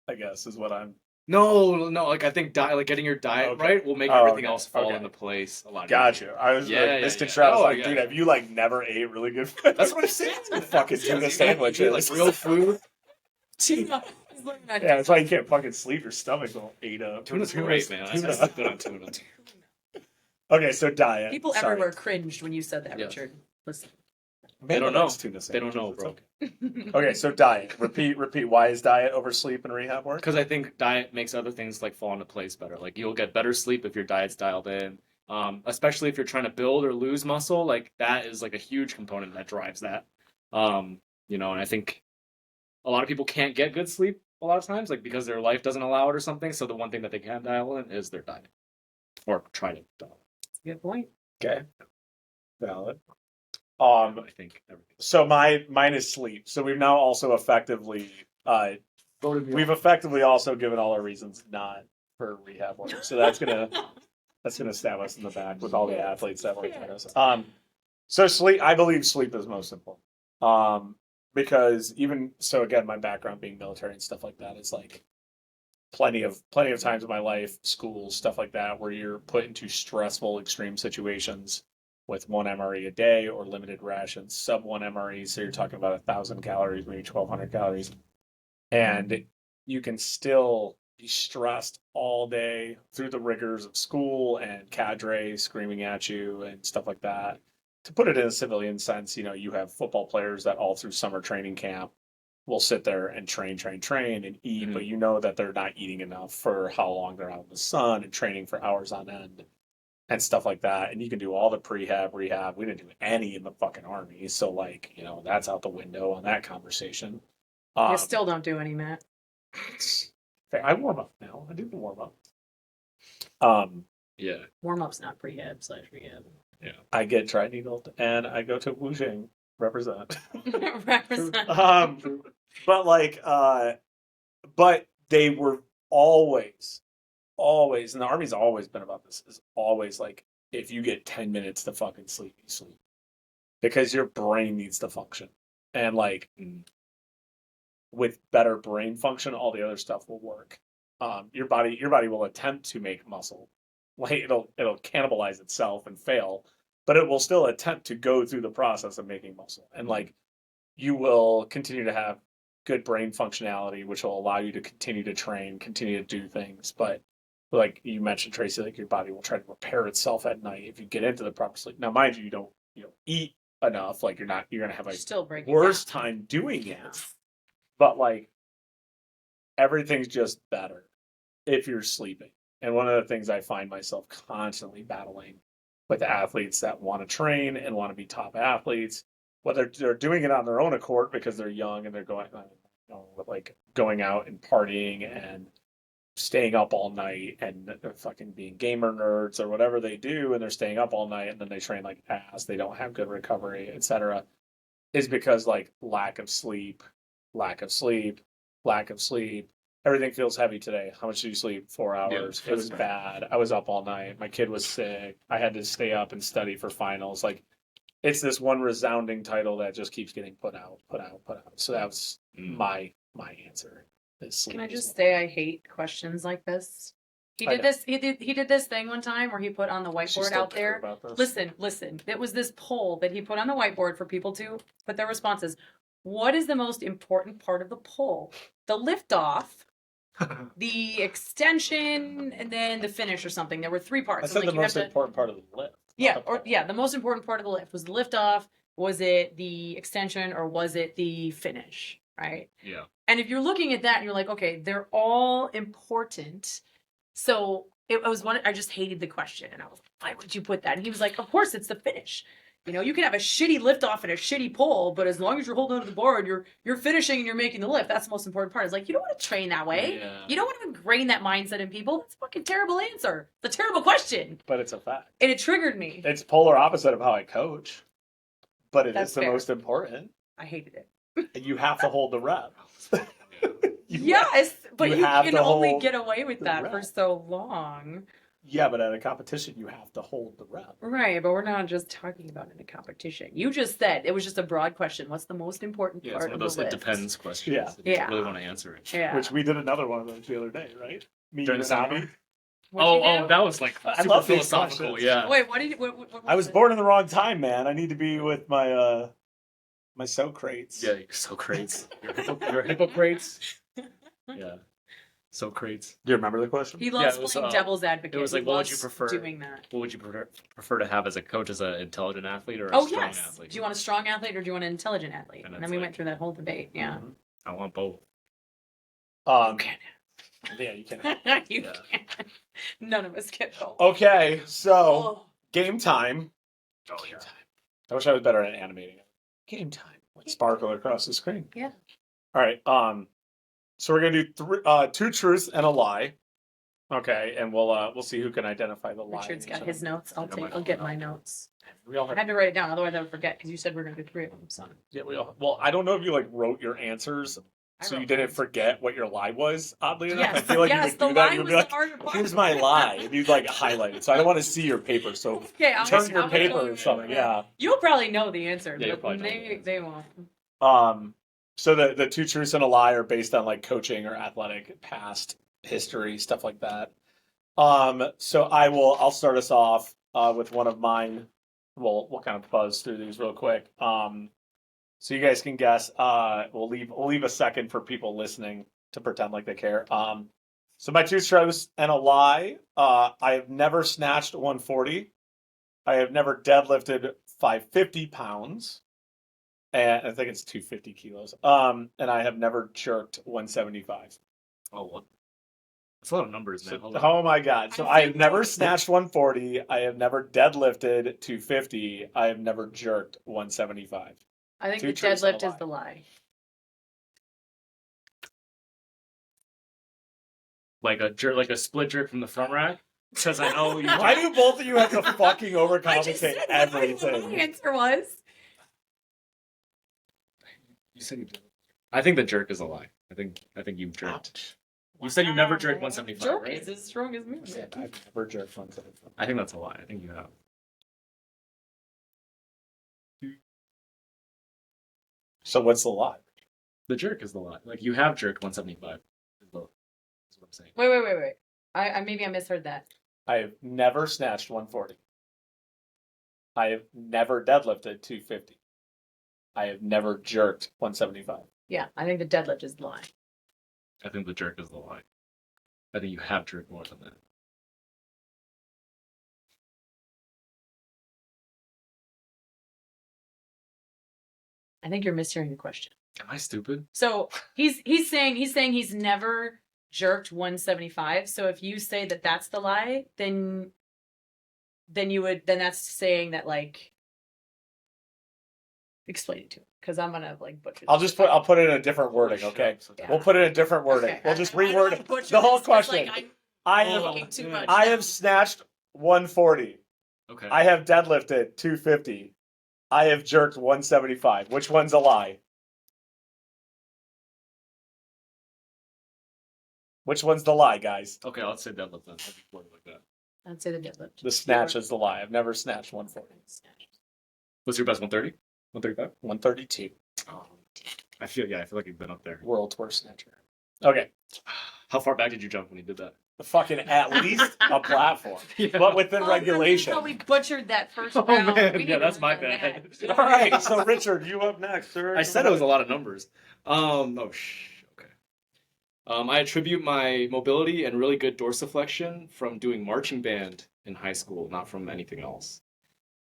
I guess is what I'm. No, like I think diet, like getting your diet Okay. right, will make Oh, everything okay. else fall Okay. into place a lot. Gotcha. I was Yeah, like yeah, misconstrued. yeah. I was Oh, like, yeah. dude, have you like never ate really good food? That's what I'm saying. Fucking tuna sandwiches. like real food. He's looking at Yeah, that's why you can't fucking sleep. Your stomach's all ate up. Tuna's great, man. I Tuna. sleep good on tuna. Okay, so diet. People Sorry. everywhere cringed when you said that, Yeah. Richard. Listen. They don't know. likes tuna They don't know, sandwiches. bro. It's okay. Okay, so diet. Repeat. Why is diet over sleep and rehab work? Because I think diet makes other things like fall into place better. Like you'll get better sleep if your diet's dialed in. Especially if you're trying to build or lose muscle, like that is like a huge component that drives that. And I think a lot of people can't get good sleep a lot of times, like because their life doesn't allow it or something. So the one thing that they can dial in is their diet, or try to dial. Good point. Okay. Valid. I think everything. So mine is sleep. So we've now also effectively we've effectively also given all our reasons not for rehab work. So that's gonna stab us in the back with all the athletes that work at us. So sleep, I believe sleep is most important. Because even so, again, my background being military and stuff like that is like plenty of times in my life, school, stuff like that, where you're put into stressful, extreme situations with 1 MRE a day or limited rations, sub 1 MRE. So you're talking about 1,000 calories, maybe 1,200 calories. And you can still be stressed all day through the rigors of school and cadre screaming at you and stuff like that. To put it in a civilian sense, you have football players that all through summer training camp will sit there and train and eat, but you know that they're not eating enough for how long they're out in the sun and training for hours on end and stuff like that. And you can do all the rehab. We didn't do any in the fucking army. So that's out the window on that conversation. You still don't do any, Matt. I warm up now. I do the warm up. Yeah. Warm up's not prehab/rehab. Yeah. I get tri-needled and I go to Wuxing represent. Represent. But they were always, and the Army's always been about this, is always like, if you get 10 minutes to fucking sleep, you sleep. Because your brain needs to function. And with better brain function, all the other stuff will work. Your body will attempt to make muscle. Like it'll cannibalize itself and fail, but it will still attempt to go through the process of making muscle. And you will continue to have good brain functionality, which will allow you to continue to train, continue to do things. But like you mentioned, Tracy, like your body will try to repair itself at night if you get into the proper sleep. Now, mind you, you don't eat enough. Like you're gonna have a Still breaking worse down. time doing it. But everything's just better if you're sleeping. And one of the things I find myself constantly battling with athletes that want to train and want to be top athletes, whether they're doing it on their own accord because they're young and they're going out and partying and staying up all night and fucking being gamer nerds or whatever they do, and they're staying up all night and then they train like ass, they don't have good recovery, etc., is because lack of sleep. Everything feels heavy today. How much did you sleep? 4 hours. Yeah. It was bad. I was up all night. My kid was sick. I had to stay up and study for finals. It's this one resounding title that just keeps getting put out. So that was my answer. Can I just say I hate questions like this? He did this thing one time where he put on the whiteboard out there. Listen. It was this poll that he put on the whiteboard for people to put their responses. What is the most important part of the poll? The liftoff, the extension, and then the finish or something. There were 3 parts. I said the most important part of the lift. The most important part of the lift was the liftoff. Was it the extension or was it the finish? Right? Yeah. And if you're looking at that and you're like, okay, they're all important. So it was one, I just hated the question. And I was like, why would you put that? And he was like, of course, it's the finish. You can have a shitty liftoff and a shitty pull, but as long as you're holding onto the board, you're finishing and you're making the lift. That's the most important part. It's like, you don't want to train that way. Yeah. You don't want to ingrain that mindset in people. That's a fucking terrible answer. It's a terrible question. But it's a fact. And it triggered me. It's polar opposite of how I coach. But That's is the fair. most important. I hated it. And you have to hold the rep. Yes, But you have can to only hold get away with the that rep. for so long. Yeah, but at a competition, you have to hold the rep. Right, but we're not just talking about in a competition. You just said it was just a broad question. What's the most important Yeah, it's part one of of the those it lift? depends questions. Yeah. If you Yeah. really want to answer it. Yeah. Which we did another one of those the other day, right? Me, During you, the and Abby. seminar? What'd you do? That was like I super love these philosophical. questions. Yeah. Wait, what did you? What I was it? born in the wrong time, man. I need to be with my my Socrates. Yeah, you're Socrates. You're Hippocrates. Yeah. Socrates. Do you remember the question? He loves it was, playing devil's advocate. it was He like, what would you loves prefer? doing that? What would you prefer to have as a coach, as an intelligent athlete or a Oh strong yes. athlete? Do you want a strong athlete or do you want an intelligent athlete? And And it's then we like- went through that whole debate. Yeah. I want both. Okay. Yeah, you can. You Yeah. can't. None of us get both. Okay, so Oh. game time. Oh yeah. I wish I was better at animating it. Game time. Like sparkle across the screen. Yeah. All right. So we're gonna do two truths and a lie. Okay, and we'll see who can identify the lie. Richard's in got each his one. notes. I got I'll get my notes. We all I have. had to write it down, otherwise I would forget because you said we're gonna do 3 of them. So Yeah, we all. Well, I don't know if you like wrote your answers, I so you wrote didn't mine. forget what your lie was. Oddly enough, I Yes, feel like yes, you the would do that. lie You'd was be like, the harder part. "Here's my lie," and you'd like highlight it. So I don't want to see your paper. So Okay, turn your paper or something. Yeah. You'll probably know the answer, Yeah, you'll but probably know the answer. they won't. So the two truths and a lie are based on like coaching or athletic past history, stuff like that. So I'll start us off with one of mine. We'll kind of buzz through these real quick. So you guys can guess. We'll leave a second for people listening to pretend like they care. So my two truths and a lie. I have never snatched 140. I have never deadlifted 550 pounds. And I think it's 250 kilos. And I have never jerked 175. Oh, what? That's a lot of numbers, man. So, Hold on. oh my god! So I have never snatched 140. I have never deadlifted 250. I have never jerked 175. I think Two the truths and a deadlift is lie. the lie. Like a split jerk from the front rack. Because I know you. Why do both of you have to fucking I just overcomplicate said what my everything? answer was. You said you did. I think the jerk is a lie. I think you've jerked. You said you never jerked 175, Jerk right? is as strong as me. I've never jerked 175. I think that's a lie. I think you have. So what's the lie? The jerk is the lie. Like you have jerked 175. That's what I'm saying. Wait. I maybe I misheard that. I have never snatched 140. I have never deadlifted 250. I have never jerked 175. Yeah, I think the deadlift is the lie. I think the jerk is the lie. I think you have jerked more than that. I think you're mishearing the question. Am I stupid? So he's saying he's never jerked 175. So if you say that that's the lie, then that's saying that like explain it to him because I'm gonna like butcher. I'll put it in a different Holy wording, shit, okay? I'm so Yeah. We'll put it in a different wording. Okay, We'll just I don't wanna reword butcher the whole this 'cause, like, question. I'm I Oh, have talking too much. I now. have snatched 140. Okay. I have deadlifted 250. I have jerked 175. Which one's a lie? Which one's the lie, guys? Okay, let's say deadlift then. I'll be worded like that. I'd say the deadlift. The snatch is the lie. I've never snatched 140. What's your best? 130? 135? 132. Oh, I feel like you've been up there. World's worst snatcher. Okay. How far back did you jump when you did that? Fucking at least a platform. Yeah. But within Oh, regulation. no, we butchered that first Oh, round. man. We Yeah, didn't that's my remember bad. that. All right, so Richard, you up next, sir. I said it was a lot of numbers. Okay. I attribute my mobility and really good dorsiflexion from doing marching band in high school, not from anything else.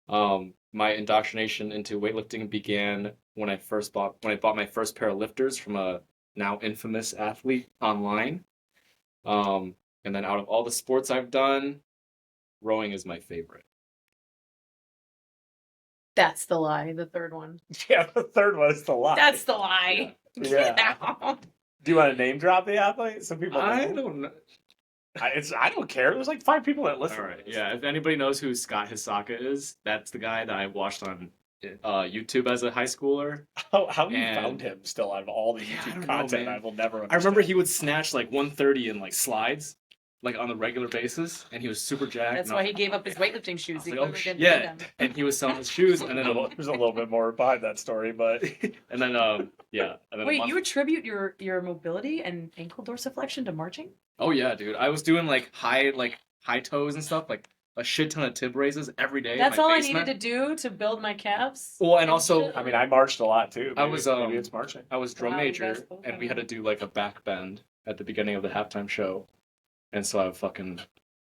My indoctrination into weightlifting began when I bought my first pair of lifters from a now infamous athlete online. And then out of all the sports I've done, rowing is my favorite. That's the lie. The third one. Yeah, the third one is the lie. That's the lie. Yeah. Get out. Do you want to name drop the athlete? Some people I know. don't know. I don't care. There's like 5 people that listen. All to right, this. yeah. If anybody knows who Scott Hisaka is, that's the guy that I watched on YouTube as a high schooler. How you And- found him still out of all the Yeah, I YouTube don't know, content? man. I will never understand. I remember he would snatch like 130 in like slides, like on a regular basis, and he was super jacked. That's and why he gave up his weightlifting shoes. I was He like, literally oh didn't yeah, need them. and he was selling his shoes, and then There's a little bit more behind that story, but and then yeah, and then a Wait, month- you attribute your mobility and ankle dorsiflexion to marching? Oh yeah, dude, I was doing like high toes and stuff, like a shit ton of tib raises every day. in That's my all basement. I needed to do to build my calves. Well, and also, I mean, I marched a lot too. I Maybe- was, maybe it's marching. I was drum Wow, you major, guys both and we have had to do like a back bend at the beginning of the halftime show, and so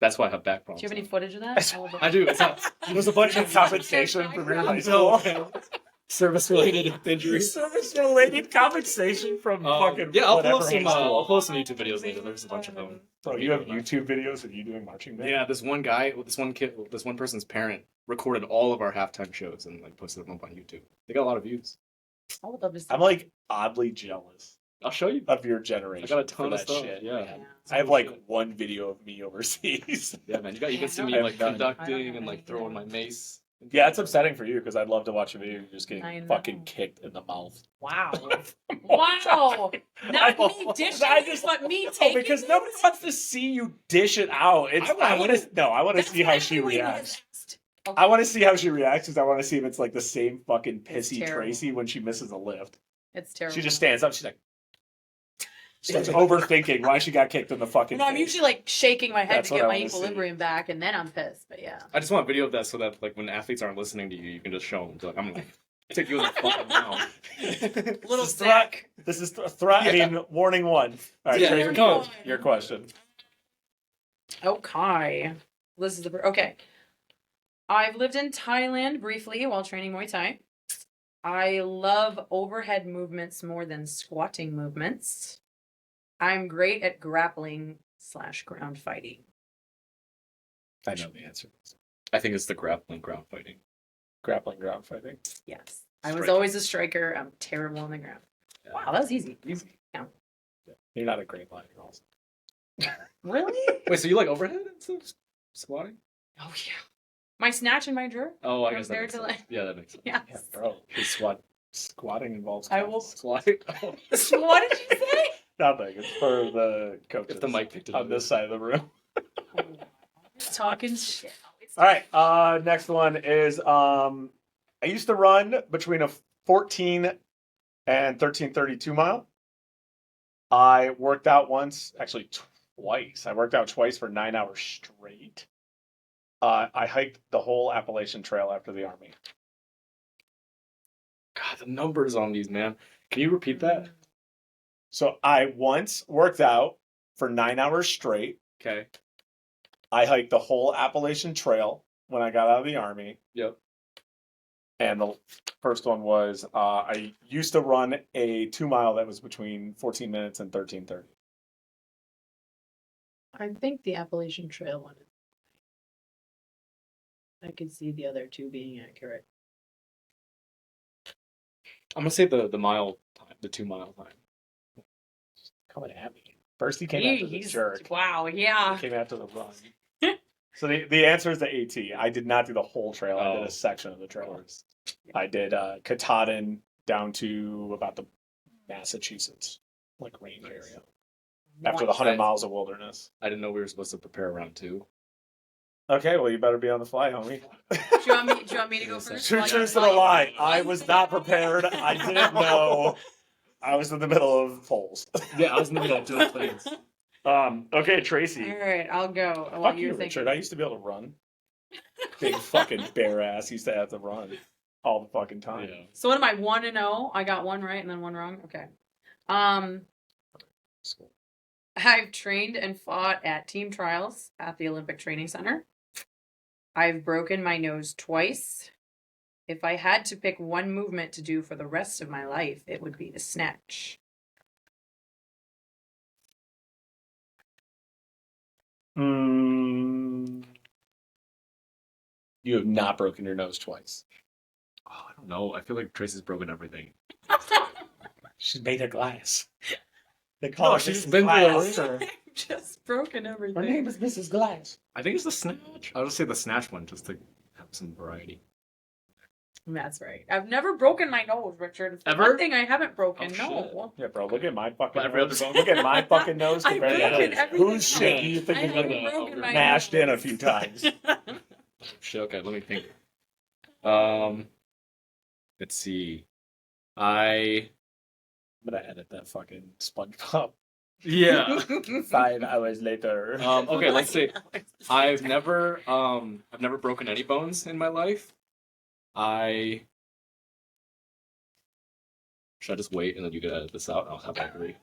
that's why I have back Do problems. you have any footage of that? I do. It's not. There's a bunch of compensation from your high No, school. service-related injuries. Service-related compensation from fucking Yeah, I'll whatever post some. high school. I'll post some YouTube videos later. There's a bunch of them. Bro, you have YouTube videos of you doing marching band? Yeah, this one guy, this one kid, this one person's parent recorded all of our halftime shows and like posted them up on YouTube. They got a lot of views. I would love to see. I'm like oddly jealous I'll show you. of your generation. I got a ton for of that stuff. shit. Yeah. Yeah. I have like one video of me overseas. Yeah, man. You can see Yeah, me I like have none. I don't conducting have and like any, throwing yeah. my mace. Yeah, it's upsetting for you because I'd love to watch a video of you just I getting know. fucking kicked in the mouth. Wow. Wow. Not I me know. dishing, I just- but me No, taking because it? nobody wants to see you dish it out. It's, I want to no, I want to That's see how what she everyone reacts. has asked. I want to see how she reacts because I want to see if it's like the same fucking It's pissy terrible. Tracy when she misses a lift. It's terrible. She just stands up. She's like, starts overthinking why she got kicked in the fucking. No, I'm face. usually like shaking my head That's to what get I my wanna see. equilibrium back, and then I'm pissed. But yeah. I just want a video of that so that like when athletes aren't listening to you, you can just show them. Like, I'm gonna take you in the fucking mouth. Little This is snack. This is a threat. I Yeah. mean, warning one. All right, Yeah, Tracy, here it goes. your question. Okay. This is the okay. I've lived in Thailand briefly while training Muay Thai. I love overhead movements more than squatting movements. I'm great at grappling / ground fighting. I know the answer. I think it's the grappling ground fighting. Grappling ground fighting. Yes. I was Striker. always a striker. I'm terrible on the ground. Yeah. Wow, that was easy. Easy. You're not a great line also. Really? Wait, so you like overhead instead of squatting? Oh yeah. My snatch and my jerk. Oh, I guess that Compared makes to, sense. like- Yeah, that makes sense. Yes. Yeah, bro. Squatting involves. I will- Squatting. What did you say? Nothing. It's for the coaches. If the mic picked it on up. this side of the room. Talking shit. All right. Next one is I used to run between a 14 and 13:32 mile. I worked out once, actually twice. I worked out twice for 9 hours straight. I hiked the whole Appalachian Trail after the Army. God, the numbers on these, man. Can you repeat that? So I once worked out for 9 hours straight. Okay. I hiked the whole Appalachian Trail when I got out of the Army. Yep. And the first one was I used to run a 2 mile that was between 14 minutes and 13:30. I think the Appalachian Trail one. I could see the other two being accurate. I'm gonna say the mile time, the 2 mile time. Coming at me. First he came after the jerk. Wow, yeah. He came after the run. So the answer is the AT. I did not do the whole trail. I did Oh. a section of the trail. I did Katahdin down to about the Massachusetts like range area. After the 100 miles of wilderness. I didn't know we were supposed to prepare round 2. Okay, well you better be on the fly, homie. Do you want me to go Yes, first? True While truth you- to the lie. I was not prepared. I didn't know. I was in the middle of polls. Yeah, I was in the middle of doing things. Okay, All Tracy. right, I'll go. While Fuck you're you, thinking. Richard. I used to be able to run. Big fucking bare ass used to have to run all the fucking time. Yeah. So what am I 1-0? I got one right and then one wrong. Okay. I've trained and fought at team trials at the Olympic Training Center. I've broken my nose twice. If I had to pick one movement to do for the rest of my life, it would be the snatch. You have not broken your nose twice. Oh, I don't know. I feel like Tracy's broken everything. She's made of glass. They call her she's Mrs. been through a Glass. ringer. Just broken everything. Her name is Mrs. Glass. I think it's the snatch. I'll just say the snatch one just to have some variety. That's right. I've never broken my nose, Richard. It's the Ever? one thing I haven't broken. Oh, No. Yeah, bro, look at my fucking Every nose. other bone. Look at my fucking nose I've compared to broken his. everything Whose shit do you think I is haven't gonna broken my mashed in a nose. few times? Shit, okay, let me think. Let's see. I'm gonna edit that fucking SpongeBob. Yeah. 5 hours later. Okay, let's see. I've never broken any bones in my life. Should I just wait and then you can edit this out? I'll have that agree.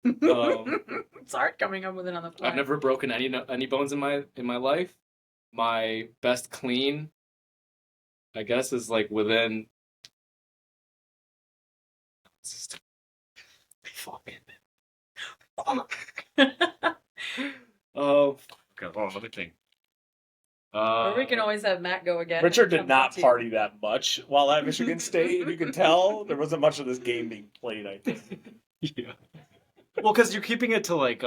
It's hard coming up with it on the fly. I've never broken any bones in my life. My best clean, I guess, is like within. Fuck. Okay, hold on, let me think. Or we can always have Matt go again. Richard when it did not comes to you. party that much while at Michigan State. You can tell there wasn't much of this game being played, I think. Yeah. Well, because you're keeping it to like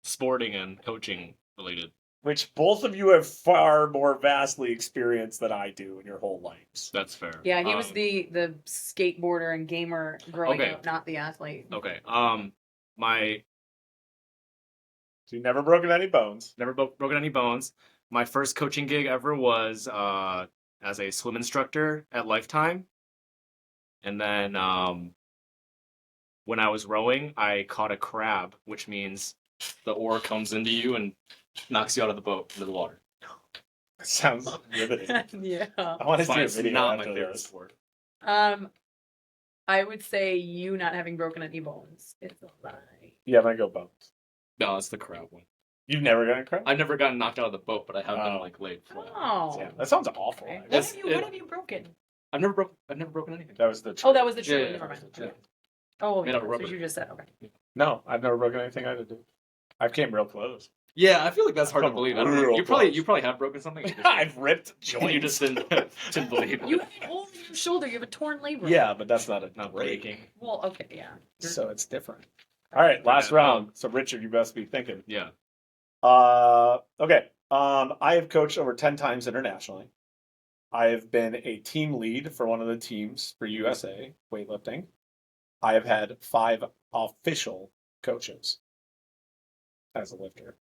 sporting and coaching related. Which both of you have far more vastly experienced than I do in your whole lives. That's fair. Yeah, he was the skateboarder and gamer growing Okay. up, not the athlete. Okay. My So you never broken any bones. never broken any bones. My first coaching gig ever was as a swim instructor at Lifetime, and then when I was rowing, I caught a crab, which means the oar comes into you and knocks you out of the boat into the water. That sounds riveting. Yeah. I want to see a It's video not my after favorite this. sport. I would say you not having broken any bones is a lie. Yeah, I'm gonna go bones. No, that's the crab one. You've never gotten a crap? I've never gotten knocked out of the boat, but I have been Oh. like laid flat. Oh. Yeah, that sounds awful. Okay. actually. What have you broken? I've never broken anything. That was the Oh, that was the Yeah, true. yeah, Never yeah. mind. Yeah. Oh, Made yeah, out of that's rubber. what you just said. Okay. No, I've never broken anything either, dude. I've came real close. Yeah, I feel like that's hard to Come believe. on, I don't know. real You probably have broken something. I've ripped and joints. you just didn't believe it. You have a hole in your shoulder. You have a torn labrum. Yeah, but that's not a Not break. breaking. Well, okay, yeah. So it's different. All right, last Yeah. round. So Richard, you best be thinking. Yeah. Okay. I have coached over 10 times internationally. I have been a team lead for one of the teams for USA weightlifting. I have had 5 official coaches as a lifter.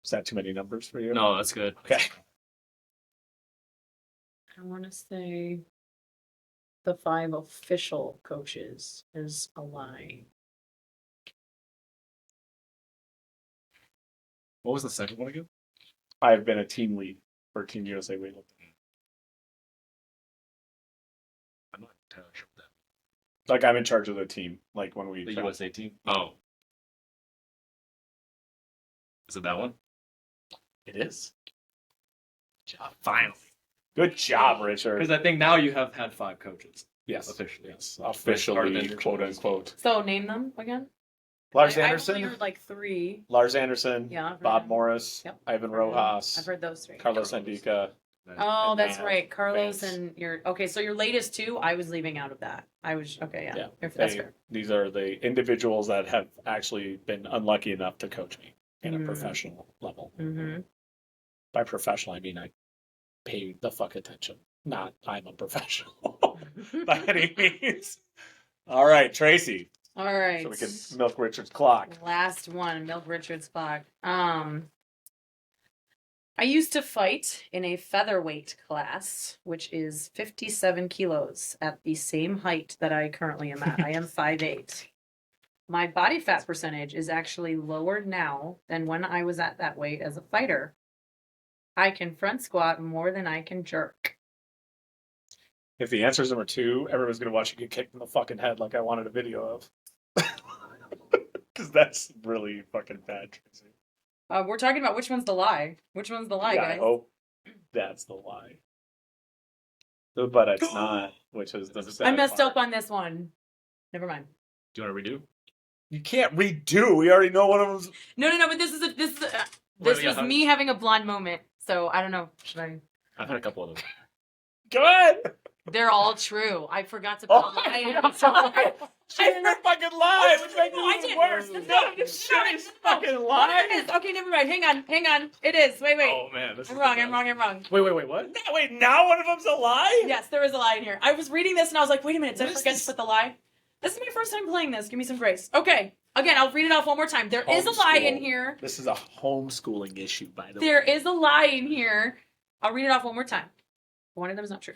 Is that too many numbers for you? No, that's good. Okay. I want to say the 5 official coaches is a lie. What was the second one again? I have been a team lead for Team USA weightlifting. I'm not entirely sure what Like I'm in charge of the team. Like when we that. The USA team. Oh. Is it that one? It is. Finally. Good job, Richard. Because I think now you have had 5 coaches Yes. officially. Yes. Part of Officially, the quote unquote. So name them again. Lars I Anderson. only heard like 3. Lars Anderson. Yeah. I've heard Bob them. Morris. Yep. Ivan Heard them. Rojas. I've heard those 3. Carlos Sandica. Oh, and that's now right. Carlos Vance. and your okay. So your latest 2, I was leaving out of that. I was okay. Yeah. Yeah. If that's They- fair. these are the individuals that have actually been unlucky enough to coach me in a Mm. professional level. Mm-hmm. By professional, I mean I pay the fuck attention. Not I'm a professional by any means. All right, Tracy. All right. So we can milk Richard's clock. Last one, Milk Richard's clock. I used to fight in a featherweight class, which is 57 kilos at the same height that I currently am at. I am 5'8". My body fat percentage is actually lower now than when I was at that weight as a fighter. I can front squat more than I can jerk. If the answer is number 2, everyone's gonna watch you get kicked in the fucking head like I wanted a video of. Because that's really fucking bad, Tracy. We're talking about which one's the lie. Which one's the lie, Yeah, guys? I hope that's the lie. But it's not, which is the sad I messed part. up on this one. Never mind. Do you want to redo? You can't redo. We already know one of them's. No, but this Well, yeah, was me having a blonde moment. So I don't know. Should I? I've had a couple of them. Go ahead. They're all true. I forgot to put Oh, a lie in. I'm sorry. She didn't fucking lie, which makes No, I it even didn't. worse. No, No, no, she's fucking It lying. is. Okay, never mind. Hang on. It is. Wait. Oh man, this I'm is wrong. the I'm best. wrong. Wait, what? Wait, now one of them's a lie? Yes, there is a lie in here. I was reading this and I was like, wait a minute, did I What is forget this? to put the lie? This is my first time playing this. Give me some grace. Okay. Again, I'll read it off one more time. There is a lie in Homeschool. here. This is a homeschooling issue, by the way. There is a lie in here. I'll read it off one more time. One of them is not true.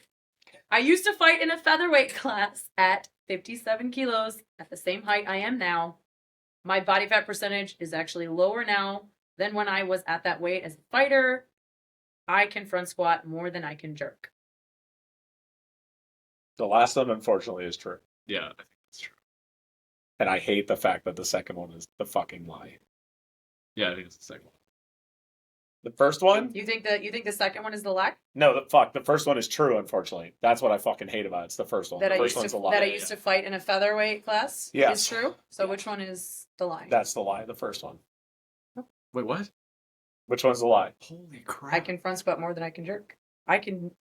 I used to fight in a featherweight class at 57 kilos, at the same height I am now. My body fat percentage is actually lower now than when I was at that weight as a fighter. I can front squat more than I can jerk. The last one, unfortunately, is true. Yeah, I think that's true. And I hate the fact that the second one is the fucking lie. Yeah, I think it's the second one. The first one? You think the second one is the lie? No, the first one is true, unfortunately. That's what I fucking hate about it. It's the first one. That The I first used one's to a lie. that I used to fight in a featherweight class Yes. is true. So which one is the lie? That's the lie, the first one. Wait, what? Which one's the lie? Holy crap! I can front squat more than I can jerk. I can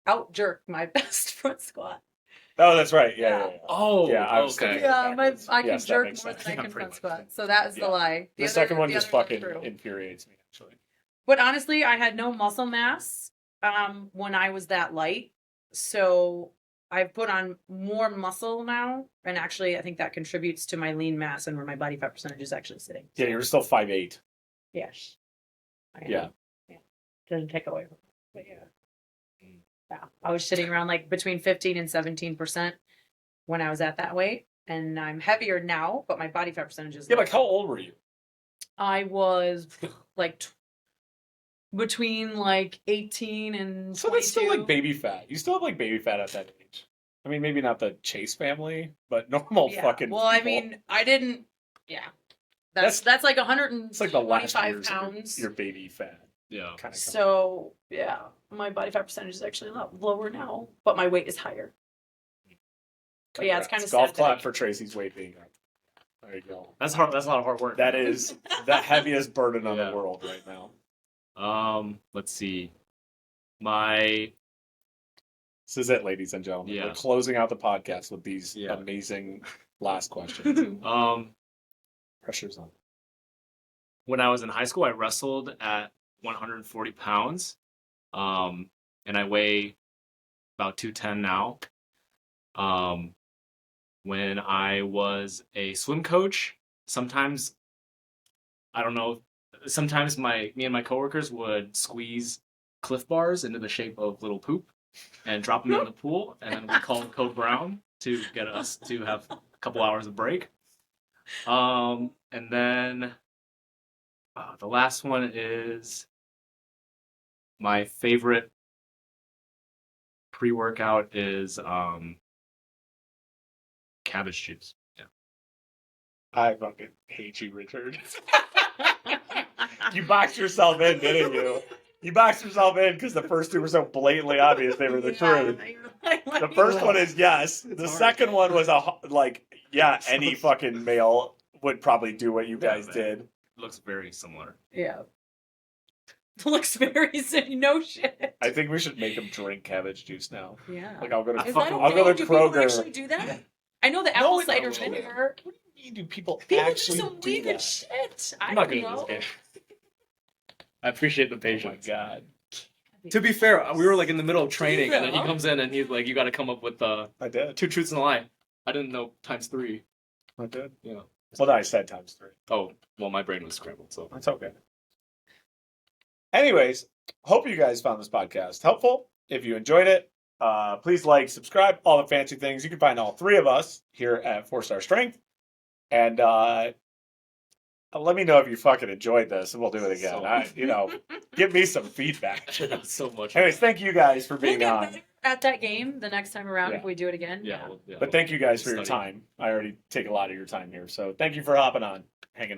out jerk my best front squat. Oh, that's right. Yeah, Yeah. yeah, yeah. Oh, Yeah, I was okay. thinking- Yeah, I can Yes, that jerk makes more sense. than I Yeah, can pretty front much. squat. So that is Yeah. the lie. The second one the just other one's fucking true. infuriates me, actually. But honestly, I had no muscle mass when I was that light. So I've put on more muscle now. And actually, I think that contributes to my lean mass and where my body fat percentage is actually sitting. Yeah, you're still 5'8". Yes. I am. Yeah. Doesn't take away from it. But yeah. Yeah. I was sitting around like between 15 and 17% when I was at that weight. And I'm heavier now, but my body fat percentage is Yeah, low. like how old were you? I was like between like 18 and So 22. that's still like baby fat. You still have like baby fat at that age. I mean, maybe not the Chase family, but normal Yeah. fucking. Well, I people. mean, I didn't. Yeah. That's like it's like the last 125 years pounds. of your baby fat. Yeah. Kind of. So yeah, my body fat percentage is actually a lot lower now, but my weight is higher. But yeah, it's kind of golf sad. clap for Tracy's weight being up. There you go. That's hard. That's a lot of hard work. That is the heaviest burden on Yeah. the world right now. Let's see. My This is it, ladies and gentlemen. Yeah. We're closing out the podcast with these Yeah. amazing last questions. Pressure's on. when I was in high school, I wrestled at 140 pounds, and I weigh about 210 now. When I was a swim coach, sometimes I don't know. Sometimes me and my coworkers would squeeze Cliff Bars into the shape of little poop and drop them in the pool, and then we call Code Brown to get us to have a couple hours of break. And then the last one is my favorite pre-workout is cabbage juice. Yeah. I fucking hate you, Richard. You boxed yourself in, didn't you? You boxed yourself in because the first two were so blatantly obvious they were the truth. The first one is yes. The hard. second one was any fucking male would probably do what you guys man. did. Looks very similar. Yeah. Looks very no shit. I think we should make him drink cabbage juice now. Yeah. Like I'll go to Is that I'll go okay? to Do people Kroger. actually do that? I know the No, apple it- cider no, vinegar. What do you mean? Do people People do actually some do weird that? shit. I I'm not don't good at know. this game. I appreciate the Oh my patience. god! To be fair, we were like in the middle of training, and then he Yeah. comes in and he's like, "You got to come up with I did. 2 truths and a lie." I didn't know times 3. I did. Yeah. Well, no, I said times 3. Oh, well, my brain was scrambled. So That's okay. Anyways, hope you guys found this podcast helpful. If you enjoyed it, please like, subscribe, all the fancy things. You can find all 3 of us here at 4-Star Strength. And let me know if you fucking enjoyed this, and we'll do it again. So- Give me some feedback. so much. Anyways, thank you guys for We'll being get on. better at that game the next time around Yeah. if we do it again. Yeah. Well, yeah. But thank you guys for your Study. time. I already take a lot of your time here. So thank you for hopping on, hanging out.